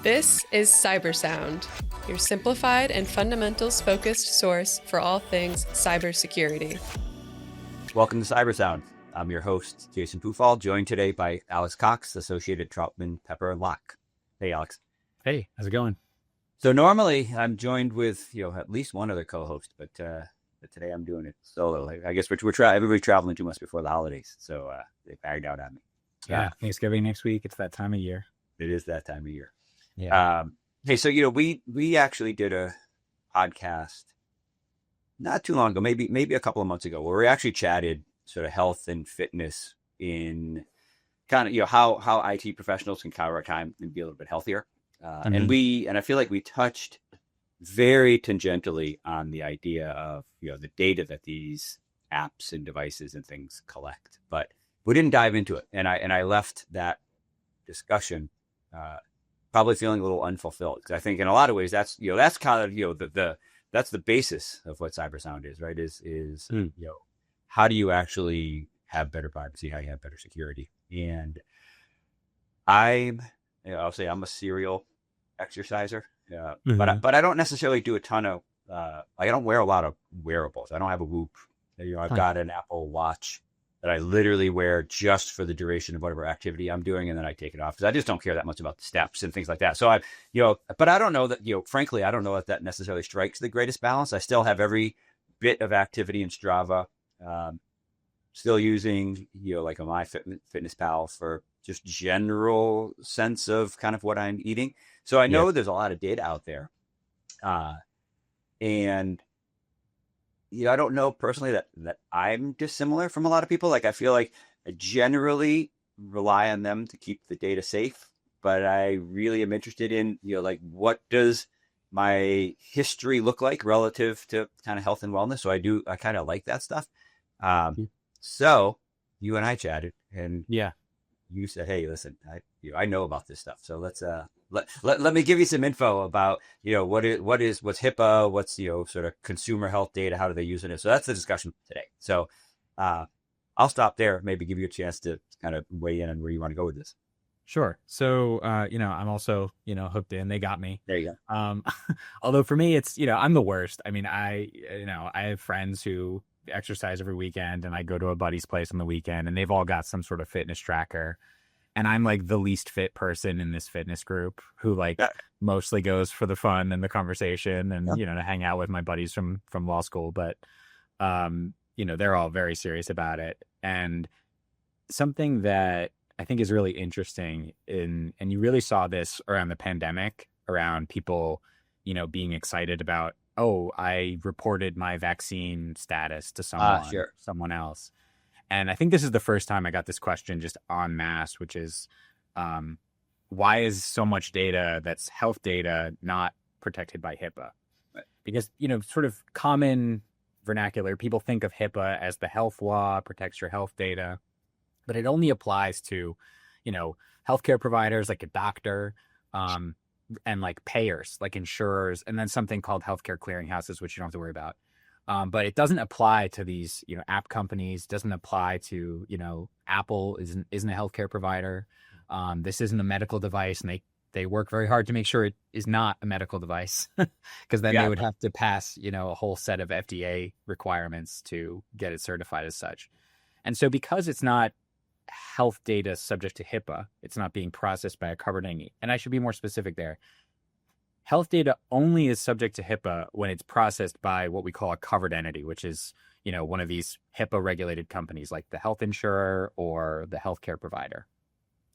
This is CyberSound, your simplified and fundamentals-focused source for all things cybersecurity. Welcome to CyberSound. I'm your host, Jason Pufahl, joined today by Alex Cox, Associate at Troutman, Pepper, and Locke. Hey, Alex. Hey, how's it going? So normally I'm joined with at least one other co-host, but today I'm doing it solo. I guess everybody's traveling too much before the holidays, so they bagged out on me. Yeah, Thanksgiving next week. It's that time of year. It is that time of year. Yeah. Hey, so we actually did a podcast not too long ago, maybe a couple of months ago, where we actually chatted sort of health and fitness in kind of how IT professionals can cover our time and be a little bit healthier. And I feel like we touched very tangentially on the idea of the data that these apps and devices and things collect, but we didn't dive into it. And I left that discussion probably feeling a little unfulfilled, because I think in a lot of ways that's kind of that's the basis of what CyberSound is, right? Is how do you actually have better privacy? How you have better security? And I'll say I'm a serial exerciser, but I don't necessarily do a ton of. I don't wear a lot of wearables. I don't have a Whoop. I've got an Apple Watch that I literally wear just for the duration of whatever activity I'm doing, and then I take it off because I just don't care that much about the steps and things like that. So but I don't know that frankly, I don't know that necessarily strikes the greatest balance. I still have every bit of activity in Strava. Still using like a MyFitnessPal for just general sense of kind of what I'm eating. So I know there's a lot of data out there, and I don't know personally that I'm dissimilar from a lot of people. Like I feel like I generally rely on them to keep the data safe, but I really am interested in like what does my history look like relative to kind of health and wellness. So I kind of like that stuff. So you and I chatted, and you said, "Hey, listen, I know about this stuff. So let's let me give you some info about what's HIPAA, what's sort of consumer health data, how do they use it?" So that's the discussion today. So I'll stop there. Maybe give you a chance to kind of weigh in on where you want to go with this. Sure. So I'm also hooked in. They got me. There you go. Although for me, it's I'm the worst. I mean, I have friends who exercise every weekend, and I go to a buddy's place on the weekend, and they've all got some sort of fitness tracker, and I'm like the least fit person in this fitness group who mostly goes for the fun and the conversation and to hang out with my buddies from law school, but they're all very serious about it. And something that I think is really interesting and you really saw this around the pandemic, around people being excited about, oh, I reported my vaccine status to someone else. And I think this is the first time I got this question just en masse, which is, why is so much data that's health data not protected by HIPAA? Right. Because, sort of common vernacular, people think of HIPAA as the health law, protects your health data, but it only applies to, healthcare providers like a doctor, and like payers, like insurers, and then something called healthcare clearinghouses, which you don't have to worry about. But it doesn't apply to these, app companies, doesn't apply to, Apple isn't a healthcare provider. This isn't a medical device, and they work very hard to make sure it is not a medical device, because then they would have to pass, a whole set of FDA requirements to get it certified as such. And so because it's not health data subject to HIPAA, it's not being processed by a covered entity. And I should be more specific there. Health data only is subject to HIPAA when it's processed by what we call a covered entity, which is, one of these HIPAA regulated companies like the health insurer or the healthcare provider.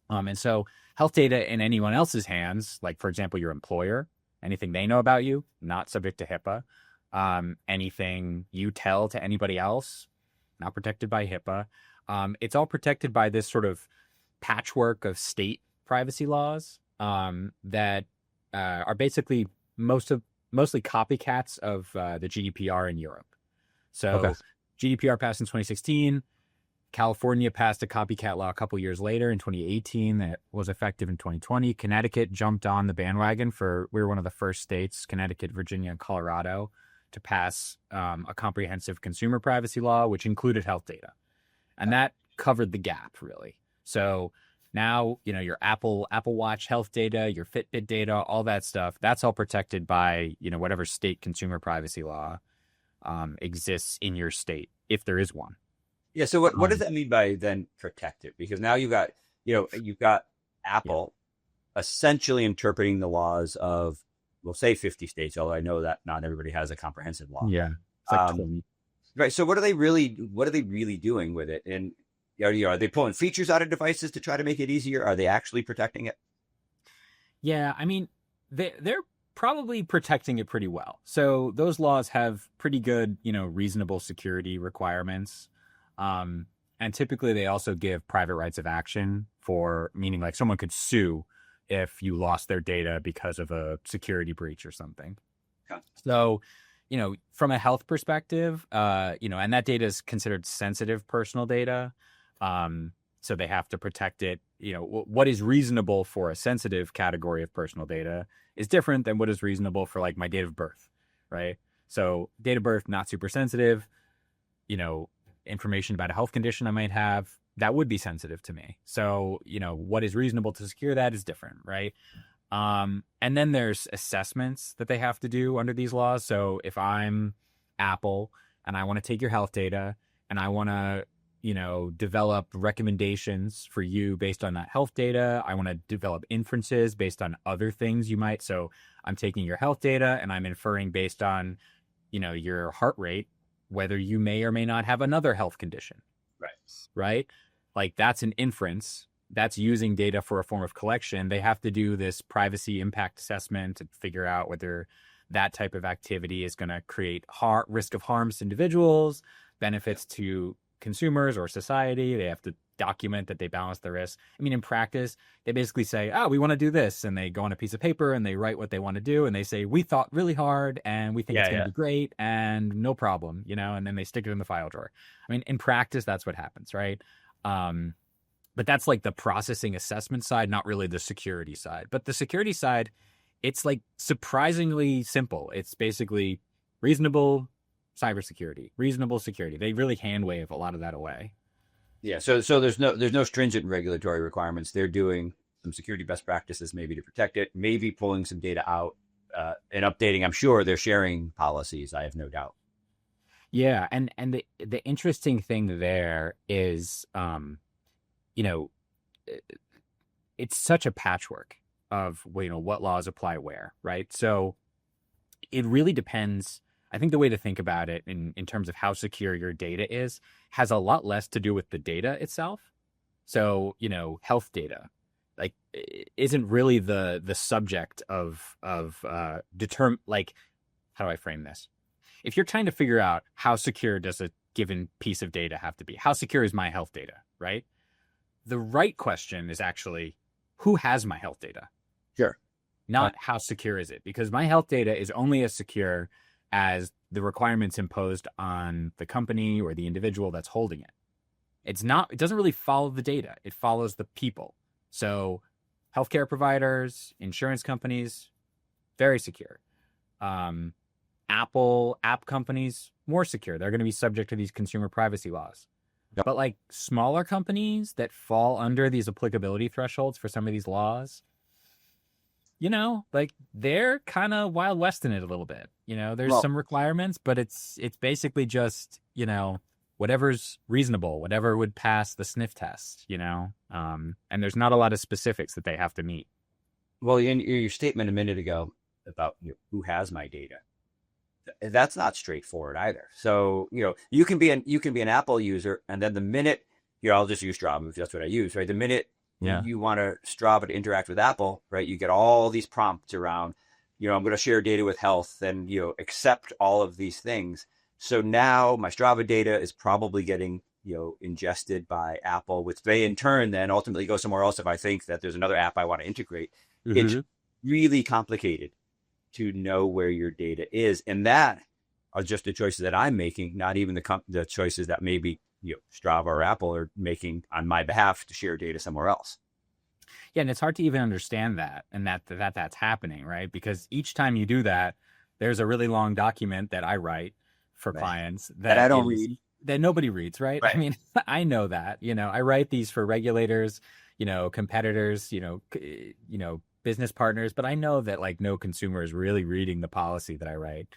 And so health data in anyone else's hands, like for example, your employer, anything they know about you, not subject to HIPAA. Anything you tell to anybody else, not protected by HIPAA. It's all protected by this sort of patchwork of state privacy laws that are basically mostly copycats of the GDPR in Europe. So GDPR passed in 2016. California passed a copycat law a couple years later in 2018 that was effective in 2020. Connecticut jumped on the bandwagon we were one of the first states, Connecticut, Virginia, and Colorado, to pass a comprehensive consumer privacy law, which included health data. And that covered the gap, really. So Now, your Apple Watch health data, your Fitbit data, all that stuff, that's all protected by, whatever state consumer privacy law exists in your state, if there is one. Yeah. So what does that mean by then protect it? Because now you've got Apple essentially interpreting the laws of, we'll say 50 states, although I know that not everybody has a comprehensive law. Yeah. It's like 20. Right. So what are they really doing with it? And are they pulling features out of devices to try to make it easier? Are they actually protecting it? Yeah, I mean, they're probably protecting it pretty well. So those laws have pretty good, reasonable security requirements. And typically they also give private rights of action meaning like someone could sue if you lost their data because of a security breach or something. Okay. So, from a health perspective, and that data is considered sensitive personal data. So they have to protect it. What is reasonable for a sensitive category of personal data is different than what is reasonable for like my date of birth, right? So date of birth, not super sensitive, information about a health condition I might have, that would be sensitive to me. So, what is reasonable to secure that is different, right? And then there's assessments that they have to do under these laws. So if I'm Apple and I want to take your health data and I want to, develop recommendations for you based on that health data, I want to develop inferences based on other things you might. So I'm taking your health data and I'm inferring based on, your heart rate, whether you may or may not have another health condition. Right? Like that's an inference. That's using data for a form of collection. They have to do this privacy impact assessment to figure out whether that type of activity is going to create risk of harms to individuals, benefits to consumers or society. They have to document that they balance the risk. I mean, in practice, they basically say, we want to do this. And they go on a piece of paper and they write what they want to do. And they say, we thought really hard and we think it's going to be great and no problem, and then they stick it in the file drawer. I mean, in practice, that's what happens, right? But that's like the processing assessment side, not really the security side. But the security side, it's like surprisingly simple. It's basically reasonable cybersecurity, reasonable security. They really hand wave a lot of that away. Yeah. So there's no stringent regulatory requirements. They're doing some security best practices maybe to protect it, maybe pulling some data out and updating. I'm sure they're sharing policies. I have no doubt. Yeah. And the interesting thing there is, it's such a patchwork of, what laws apply where, right? So it really depends. I think the way to think about it in terms of how secure your data is has a lot less to do with the data itself. So, health data like isn't really the subject of like, how do I frame this? If you're trying to figure out how secure does a given piece of data have to be, how secure is my health data, right? The right question is actually, who has my health data? Sure. Not how secure is it? Because my health data is only as secure as the requirements imposed on the company or the individual that's holding it. It doesn't really follow the data. It follows the people. So healthcare providers, insurance companies, very secure. Apple app companies, more secure. They're going to be subject to these consumer privacy laws. Yep. But like smaller companies that fall under these applicability thresholds for some of these laws, like they're kind of Wild West in it a little bit. There's some requirements, but it's basically just, whatever's reasonable, whatever would pass the sniff test, and there's not a lot of specifics that they have to meet. Well, in your statement a minute ago about who has my data, that's not straightforward either. So, you can be an Apple user, and then the minute, I'll just use Strava if that's what I use, right? The minute you want to Strava to interact with Apple, right? You get all these prompts around, I'm going to share data with health and, accept all of these things. So now my Strava data is probably getting, ingested by Apple, which they in turn then ultimately go somewhere else if I think that there's another app I want to integrate. Mm-hmm. It's really complicated to know where your data is. And that are just the choices that I'm making, not even the choices that maybe Strava or Apple are making on my behalf to share data somewhere else. Yeah, and it's hard to even understand that and that's happening, right? Because each time you do that, there's a really long document that I write for clients that I don't read, that nobody reads, right? I mean, I know that, I write these for regulators, competitors, business partners, but I know that like no consumer is really reading the policy that I write,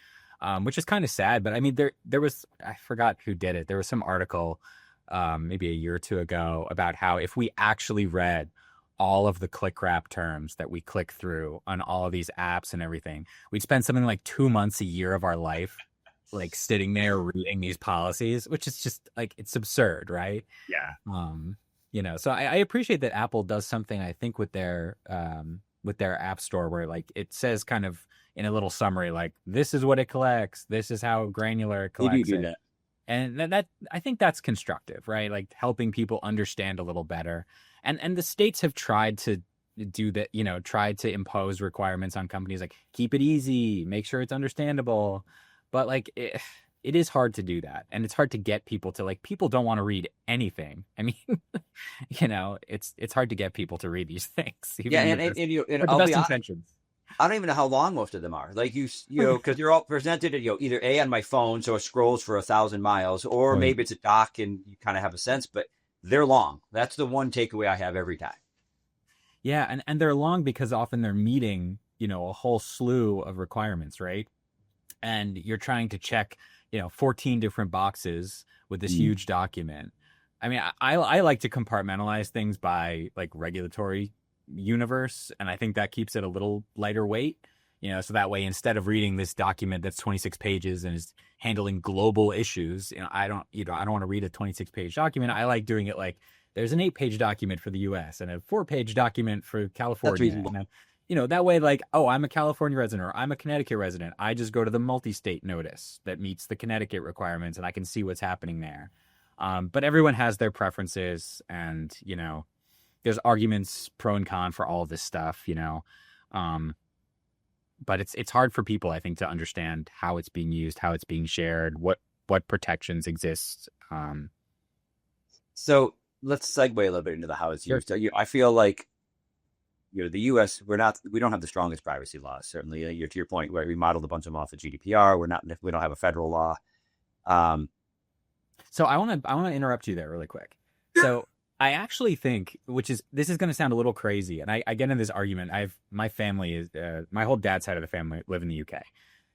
which is kind of sad. But I mean, there was, I forgot who did it. There was some article maybe a year or two ago about how if we actually read all of the click wrap terms that we click through on all of these apps and everything, we'd spend something like 2 months a year of our life like sitting there reading these policies, which is just like, it's absurd, right? Yeah. So I appreciate that Apple does something, I think, with their app store where like it says kind of in a little summary, like, this is what it collects, this is how granular it collects it. That. And that I think that's constructive, right? Like helping people understand a little better. And the states have tried to do that, tried to impose requirements on companies like keep it easy, make sure it's understandable. But like it is hard to do that. And it's hard to get people to like, people don't want to read anything. I mean, it's hard to get people to read these things. Yeah. And the I'll best be honest, intentions. I don't even know how long most of them are. Like because you're all presented, either A, on my phone, so it scrolls for 1,000 miles, or maybe it's a doc and you kind of have a sense, but they're long. That's the one takeaway I have every time. Yeah, and they're long because often they're meeting, a whole slew of requirements, right? And you're trying to check, 14 different boxes with this huge document. I mean, I like to compartmentalize things by like regulatory universe, and I think that keeps it a little lighter weight, so that way instead of reading this document that's 26 pages and is handling global issues, I don't want to read a 26-page document. I like doing it like there's an 8-page document for the US and a 4-page document for California. That's reasonable. And, that way, like, oh, I'm a California resident or I'm a Connecticut resident, I just go to the multi-state notice that meets the Connecticut requirements and I can see what's happening there. But everyone has their preferences, and there's arguments pro and con for all of this stuff, but it's hard for people, I think, to understand how it's being used, how it's being shared, what protections exist. So let's segue a little bit into the how it's used. Sure. I feel like the U.S. we don't have the strongest privacy laws. Certainly, to your point, where we modeled a bunch of them off the GDPR. We don't have a federal law. So I want to interrupt you there really quick. So I actually think, this is going to sound a little crazy, and I get in this argument. My family is my whole dad's side of the family live in the UK,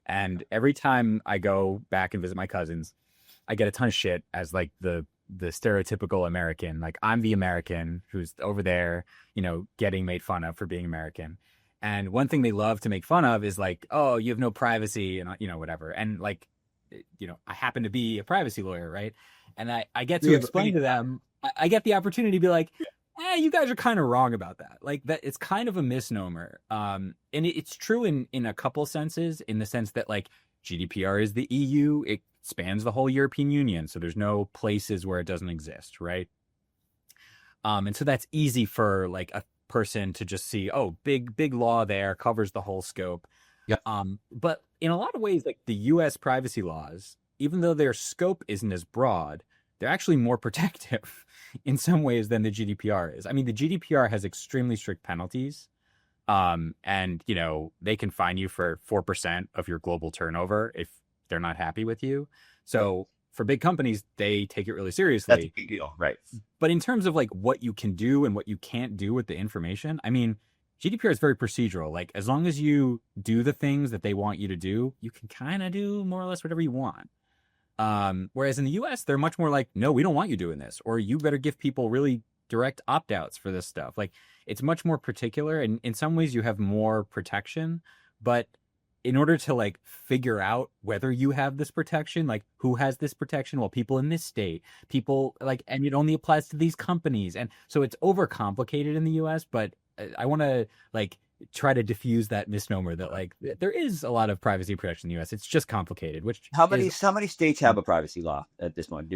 and every time I go back and visit my cousins, I get a ton of shit as like the stereotypical American. Like, I'm the American who's over there, getting made fun of for being American. And one thing they love to make fun of is like, oh, you have no privacy and whatever. And like, I happen to be a privacy lawyer, right? And I get to explain to them. I get the opportunity to be like, you guys are kind of wrong about that. Like, that it's kind of a misnomer. And it's true in a couple senses, in the sense that like GDPR is the EU. It spans the whole European Union. So there's no places where it doesn't exist, right? And so that's easy for like a person to just see, oh, big law there, covers the whole scope. Yeah. But in a lot of ways, like the US privacy laws, even though their scope isn't as broad, they're actually more protective in some ways than the GDPR is. I mean, the GDPR has extremely strict penalties. And, they can fine you for 4% of your global turnover if they're not happy with you. So for big companies, they take it really seriously. That's a big deal, right? But in terms of like what you can do and what you can't do with the information, I mean, GDPR is very procedural. Like, as long as you do the things that they want you to do, you can kind of do more or less whatever you want. Whereas in the US, they're much more like, no, we don't want you doing this, or you better give people really direct opt-outs for this stuff. Like, it's much more particular, and in some ways you have more protection, but in order to like figure out whether you have this protection, like who has this protection, well, people in this state, people like, and it only applies to these companies. And so it's overcomplicated in the US, but I want to like try to diffuse that misnomer that like there is a lot of privacy protection in the US. It's just complicated. Which how many states have a privacy law at this point?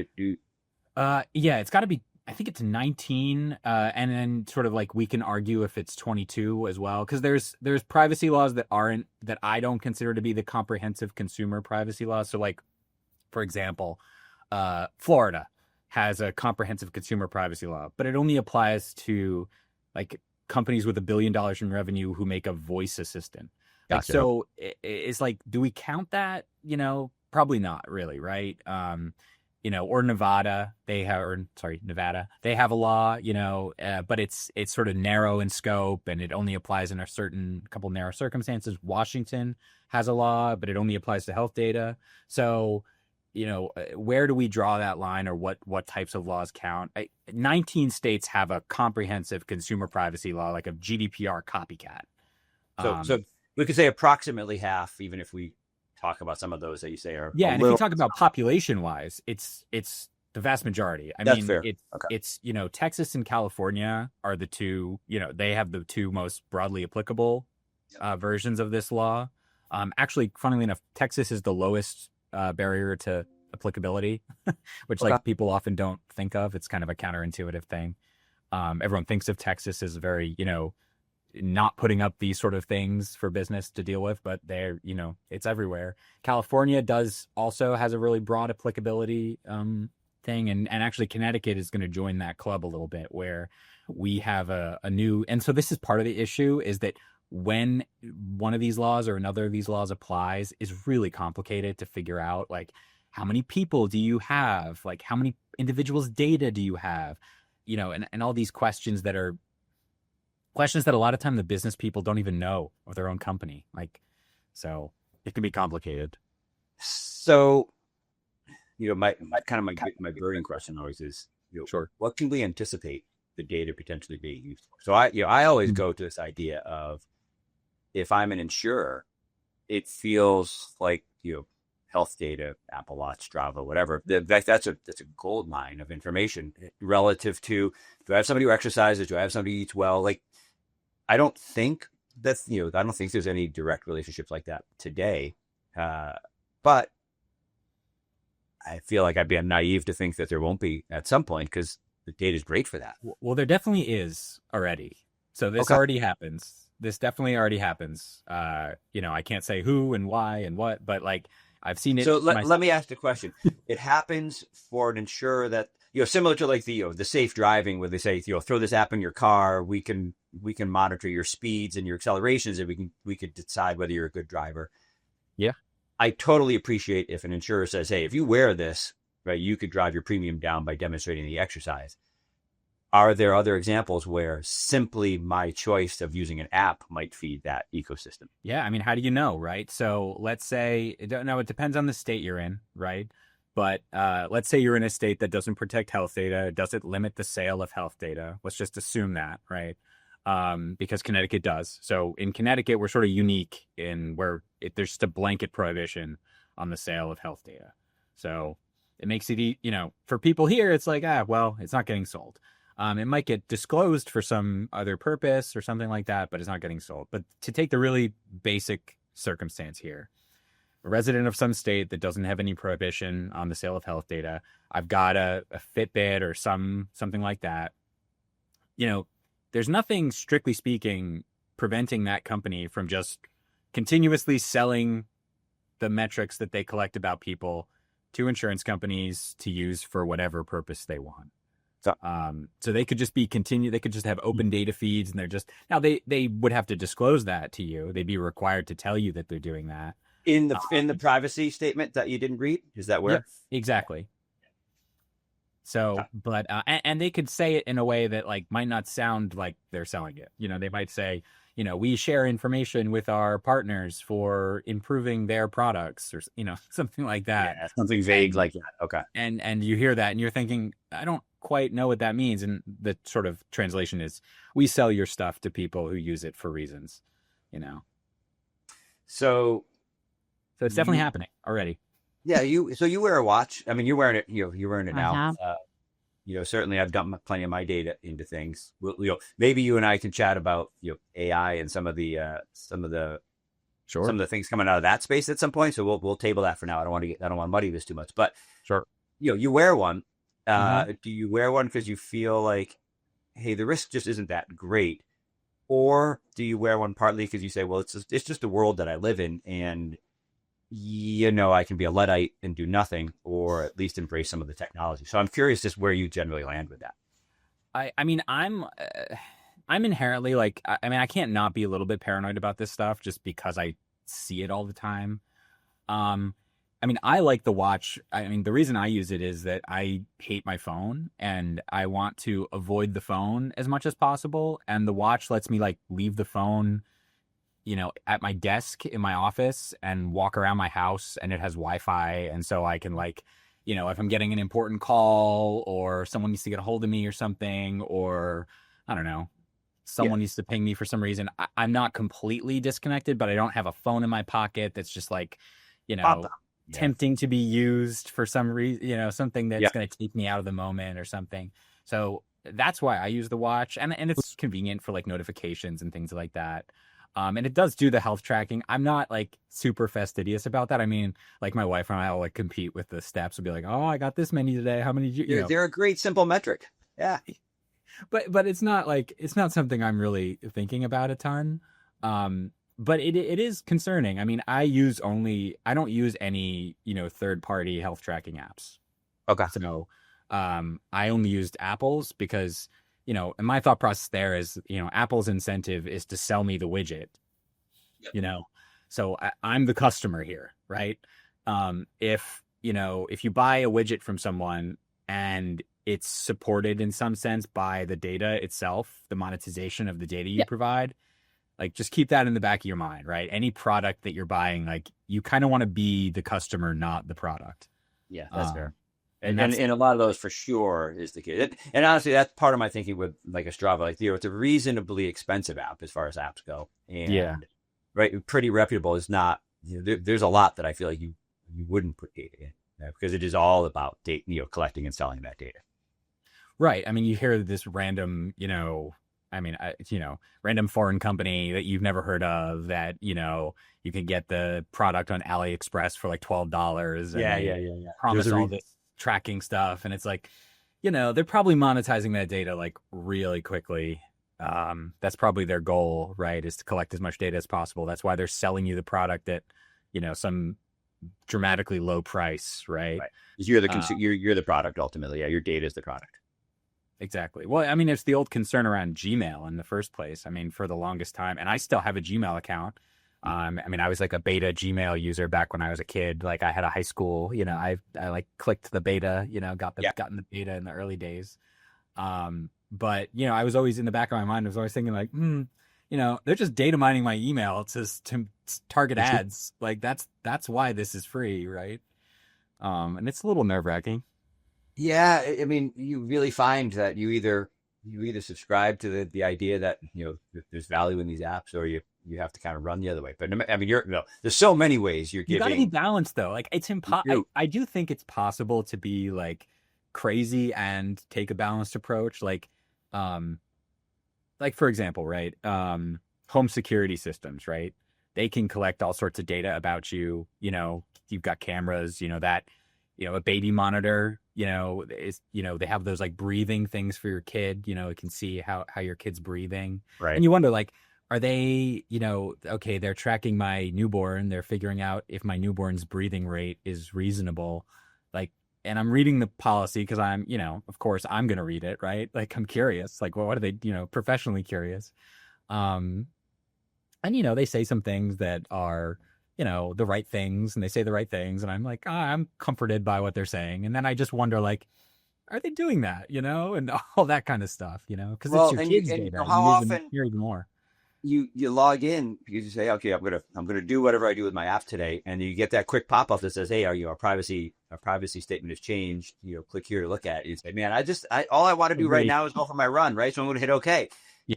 Yeah, it's got to be. I think it's 19, and then sort of like we can argue if it's 22 as well, because there's privacy laws that I don't consider to be the comprehensive consumer privacy laws. So like, for example, Florida has a comprehensive consumer privacy law, but it only applies to like companies with $1 billion in revenue who make a voice assistant. Gotcha. So it's like, do we count that? Probably not really, right? or Nevada, Nevada, they have a law, but it's sort of narrow in scope and it only applies in a couple narrow circumstances. Washington has a law, but it only applies to health data. So, where do we draw that line, or what types of laws count? 19 states have a comprehensive consumer privacy law, like a GDPR copycat. So we could say approximately half, even if we talk about some of those that you say are and if you talk about population wise, it's the vast majority. That's fair. It's Texas and California are the two, they have the two most broadly applicable versions of this law. Actually, funnily enough, Texas is the lowest barrier to applicability, which people often don't think of. It's kind of a counterintuitive thing. Everyone thinks of Texas as very, not putting up these sort of things for business to deal with, but they're, it's everywhere. California also has a really broad applicability thing. And actually Connecticut is going to join that club a little bit, where we have a new, and so this is part of the issue, is that when one of these laws or another of these laws applies is really complicated to figure out, like, how many people do you have? Like, how many individuals' data do you have? And all these questions that are questions that a lot of time the business people don't even know of their own company. So it can be complicated. So, my burning question always is, Sure, what can we anticipate the data potentially being used for? So I always go to this idea of, if I'm an insurer, it feels like, health data, Apple Watch, Strava, whatever. That's a gold mine of information relative to, do I have somebody who exercises? Do I have somebody who eats well? Like, I don't think there's any direct relationships like that today. But I feel like I'd be naive to think that there won't be at some point, because the data is great for that. Well, there definitely is already. So this already happens. This definitely already happens. I can't say who and why and what, but I've seen it. So let me ask the question. It happens for an insurer that, similar to the safe driving, where they say, throw this app in your car. We can monitor your speeds and your accelerations, and we could decide whether you're a good driver. Yeah. I totally appreciate if an insurer says, hey, if you wear this, right, you could drive your premium down by demonstrating the exercise. Are there other examples where simply my choice of using an app might feed that ecosystem? Yeah. I mean, how do you know, right? So let's say, it depends on the state you're in, right? But let's say you're in a state that doesn't protect health data, doesn't limit the sale of health data. Let's just assume that, right? Because Connecticut does. So in Connecticut, we're sort of unique in where there's just a blanket prohibition on the sale of health data. So it makes it, for people here, it's like, it's not getting sold. It might get disclosed for some other purpose or something like that, but it's not getting sold. But to take the really basic circumstance here, a resident of some state that doesn't have any prohibition on the sale of health data, I've got a Fitbit or something like that. There's nothing, strictly speaking, preventing that company from just continuously selling the metrics that they collect about people to insurance companies to use for whatever purpose they want. So they could just they could just have open data feeds, and they would have to disclose that to you. They'd be required to tell you that they're doing that. In the privacy statement that you didn't read? Is that where? Yeah, exactly. So, but, and they could say it in a way that might not sound like they're selling it. They might say, we share information with our partners for improving their products, or, something like that. Yeah, something vague like that. Okay. And you hear that and you're thinking, I don't quite know what that means. And the sort of translation is, we sell your stuff to people who use it for reasons, So it's definitely happening already. Yeah, you wear a watch. I mean, you're wearing it. You're wearing it now. Certainly, I've dumped plenty of my data into things. Maybe you and I can chat about AI and some of the things coming out of that space at some point. So we'll table that for now. I don't want to muddy this too much. But sure, you wear one. Do you wear one because you feel like, hey, the risk just isn't that great, or do you wear one partly because you say, well, it's just the world that I live in, and I can be a Luddite and do nothing, or at least embrace some of the technology. So I'm curious just where you generally land with that. I mean, I'm inherently I can't not be a little bit paranoid about this stuff just because I see it all the time. I mean, I like the watch. I mean, the reason I use it is that I hate my phone and I want to avoid the phone as much as possible. And the watch lets me like leave the phone, at my desk in my office and walk around my house, and it has Wi-Fi. And so I can like, if I'm getting an important call or someone needs to get a hold of me or something, or I don't know, someone needs to ping me for some reason, I'm not completely disconnected, but I don't have a phone in my pocket that's just like, tempting to be used for some reason, something that's going to take me out of the moment or something. So that's why I use the watch, and it's convenient for like notifications and things like that. And it does do the health tracking. I'm not like super fastidious about that. I mean, like my wife and I will like compete with the steps. We'll be like, oh, I got this many today. How many did you? They're a great simple metric. Yeah. But it's not something I'm really thinking about a ton. But it is concerning. I mean, I don't use any, third party health tracking apps. Okay. So, I only used Apple's because, and my thought process there is, Apple's incentive is to sell me the widget, so I'm the customer here, right? If you buy a widget from someone and it's supported in some sense by the data itself, the monetization of the data you provide, like just keep that in the back of your mind, right? Any product that you're buying, like you kind of want to be the customer, not the product. Yeah, that's fair. And a lot of those for sure is the case. And honestly, that's part of my thinking with like a Strava. Like, it's a reasonably expensive app as far as apps go. And right, pretty reputable is not, there's a lot that I feel like you wouldn't put data in, because it is all about data, collecting and selling that data. Right. I mean, you hear this random, random foreign company that you've never heard of that, you can get the product on AliExpress for like $12. And promise all this tracking stuff. And it's like, they're probably monetizing that data like really quickly. That's probably their goal, right? Is to collect as much data as possible. That's why they're selling you the product at, some dramatically low price, right? You're the you're the product ultimately. Yeah, your data is the product. Exactly. Well, I mean, it's the old concern around Gmail in the first place. I mean, for the longest time, and I still have a Gmail account. I was like a beta Gmail user back when I was a kid. Like I had a high school, I like clicked the beta, gotten the beta in the early days. But I was always in the back of my mind, I was always thinking like, they're just data mining my email to target ads. Like that's why this is free, right? And it's a little nerve wracking. Yeah, I mean, you really find that you either subscribe to the idea that there's value in these apps, or you have to kind of run the other way. But I mean, there's so many ways you're giving. You got to be balanced, though. Like it's impossible. I do think it's possible to be like crazy and take a balanced approach. Like for example, right? Home security systems, right? They can collect all sorts of data about you. You've got cameras. That. A baby monitor, is, they have those like breathing things for your kid, it can see how your kid's breathing. Right. And you wonder like, are they, okay, they're tracking my newborn. They're figuring out if my newborn's breathing rate is reasonable. Like, and I'm reading the policy because I'm, of course I'm going to read it. Right. Like I'm curious, like, well, what are they, professionally curious. And, they say some things that are, the right things, and they say the right things. And I'm like, I'm comforted by what they're saying. And then I just wonder, like, are they doing that, and all that kind of stuff, because it's your kids' data. How often you're even more. You log in because you say, okay, I'm gonna do whatever I do with my app today, and you get that quick pop up that says, hey, our privacy statement has changed. Click here to look at it. You say, man, all I want to do right now is go for my run, right? So I'm going to hit okay,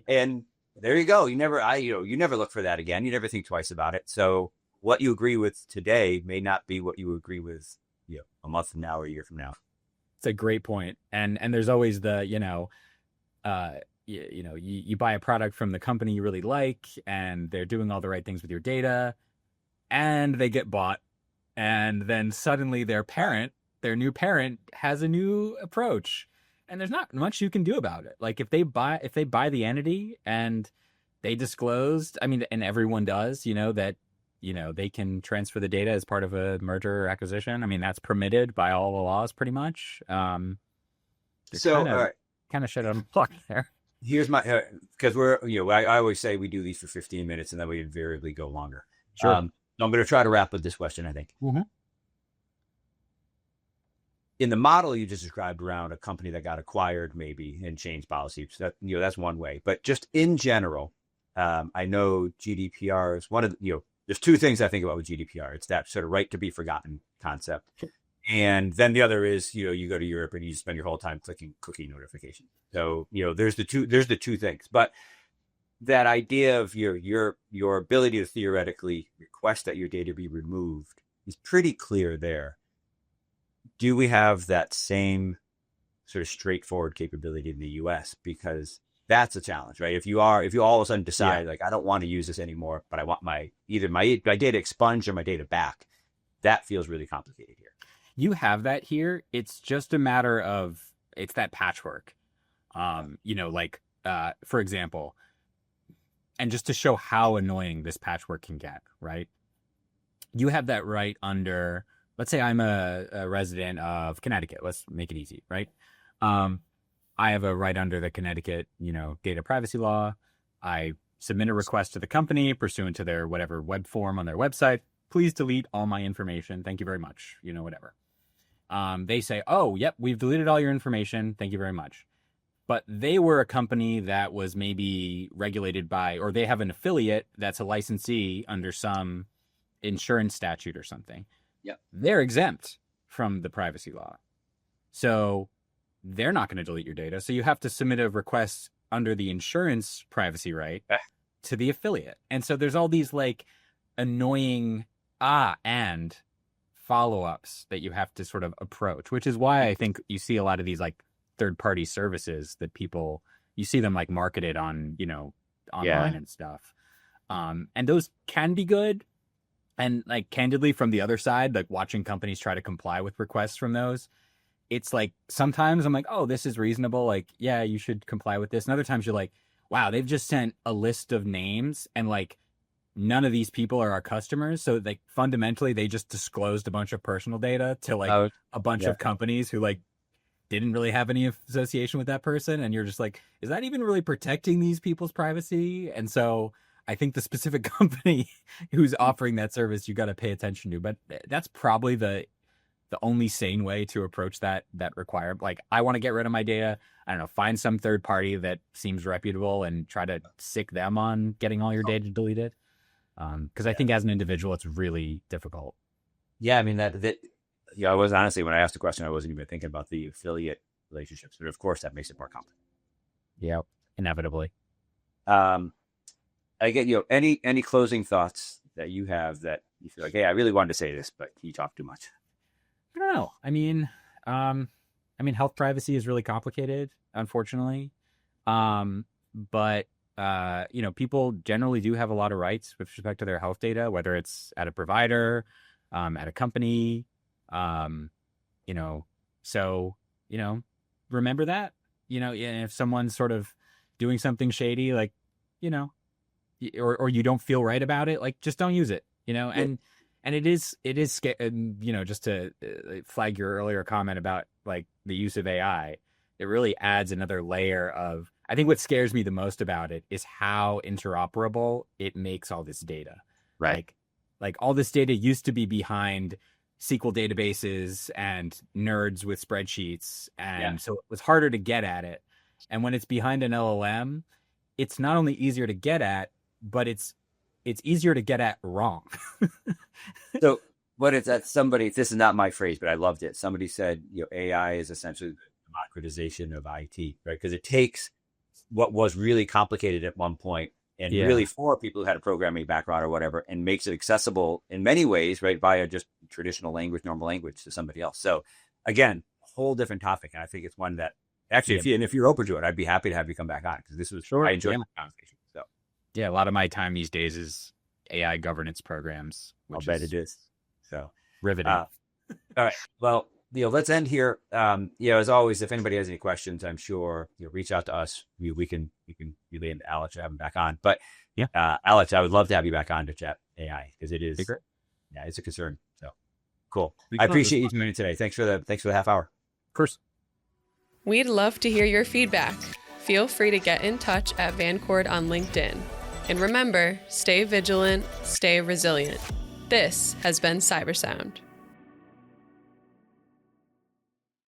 and there you go. You never look for that again. You never think twice about it. So what you agree with today may not be what you agree with, a month from now or a year from now. It's a great point. And there's always the, you buy a product from the company you really like, and they're doing all the right things with your data, and they get bought. And then suddenly their new parent has a new approach, and there's not much you can do about it. Like if they buy the entity and they disclosed, and everyone does, that, they can transfer the data as part of a merger or acquisition. That's permitted by all the laws pretty much. So kind of shut on the block there. Here's my, because we're, I always say we do these for 15 minutes and then we invariably go longer. Sure. So I'm going to try to wrap with this question, I think. Mm-hmm. in the model you just described around a company that got acquired maybe and changed policy, so that, that's one way. But just in general, I know GDPR is one of the, there's two things I think about with GDPR. It's that sort of right to be forgotten concept. And then the other is, you go to Europe and you spend your whole time clicking cookie notification. So, there's the two things. But that idea of your ability to theoretically request that your data be removed is pretty clear there. Do we have that same sort of straightforward capability in the US? Because that's a challenge, right? If you all of a sudden decide, like, I don't want to use this anymore, but I want either my data expunged or my data back, that feels really complicated here. You have that here. It's just a matter of, it's that patchwork. For example, and just to show how annoying this patchwork can get, right? You have that right under, let's say I'm a resident of Connecticut. Let's make it easy, right? I have a right under the Connecticut, data privacy law. I submit a request to the company pursuant to their whatever web form on their website. Please delete all my information. Thank you very much. Whatever. They say, oh, yep, we've deleted all your information. Thank you very much. But they were a company that was maybe regulated by, or they have an affiliate that's a licensee under some insurance statute or something. Yep. They're exempt from the privacy law. So they're not going to delete your data. So you have to submit a request under the insurance privacy right to the affiliate. And so there's all these like annoying and follow-ups that you have to sort of approach, which is why I think you see a lot of these like third-party services that you see them like marketed on, online and stuff. And those can be good. And like candidly from the other side, like watching companies try to comply with requests from those, it's like sometimes I'm like, oh, this is reasonable. Like, yeah, you should comply with this. And other times you're like, wow, they've just sent a list of names and like none of these people are our customers. So like fundamentally, they just disclosed a bunch of personal data to like a bunch of companies who like didn't really have any association with that person. And you're just like, is that even really protecting these people's privacy? And so I think the specific company who's offering that service, you got to pay attention to. But that's probably the only sane way to approach that requirement. Like, I want to get rid of my data. I don't know, find some third party that seems reputable and try to sick them on getting all your data deleted. Because I think as an individual, it's really difficult. Yeah, I mean, I was honestly, when I asked the question, I wasn't even thinking about the affiliate relationships. But of course, that makes it more complicated. Yeah, inevitably. I get, any closing thoughts that you have that you feel like, hey, I really wanted to say this, but you talk too much. I don't know. I mean, health privacy is really complicated, unfortunately. But people generally do have a lot of rights with respect to their health data, whether it's at a provider, at a company, so, remember that, if someone's sort of doing something shady, like, or you don't feel right about it, like, just don't use it, and it is, just to flag your earlier comment about like the use of AI, it really adds another layer of, I think what scares me the most about it is how interoperable it makes all this data. Right. Like all this data used to be behind SQL databases and nerds with spreadsheets. And so it was harder to get at it. And when it's behind an LLM, it's not only easier to get at, but it's easier to get at wrong. So what is that? This is not my phrase, but I loved it. Somebody said, AI is essentially the democratization of IT, right? Because it takes what was really complicated at one point and really for people who had a programming background or whatever, and makes it accessible in many ways, right? Via just traditional language, normal language to somebody else. So again, whole different topic. And I think it's one that actually, if you're open to it, I'd be happy to have you come back on, because this was, I enjoyed the conversation. So yeah, a lot of my time these days is AI governance programs. I'll bet it is. So riveting. All right. Well, let's end here. As always, if anybody has any questions, I'm sure reach out to us. We can relay into Alex or have him back on. But Alex, I would love to have you back on to chat AI, because it is, it's a concern. So cool. I appreciate you joining today. Thanks for the half hour. Of course. We'd love to hear your feedback. Feel free to get in touch at Vancord on LinkedIn. And remember, stay vigilant, stay resilient. This has been CyberSound.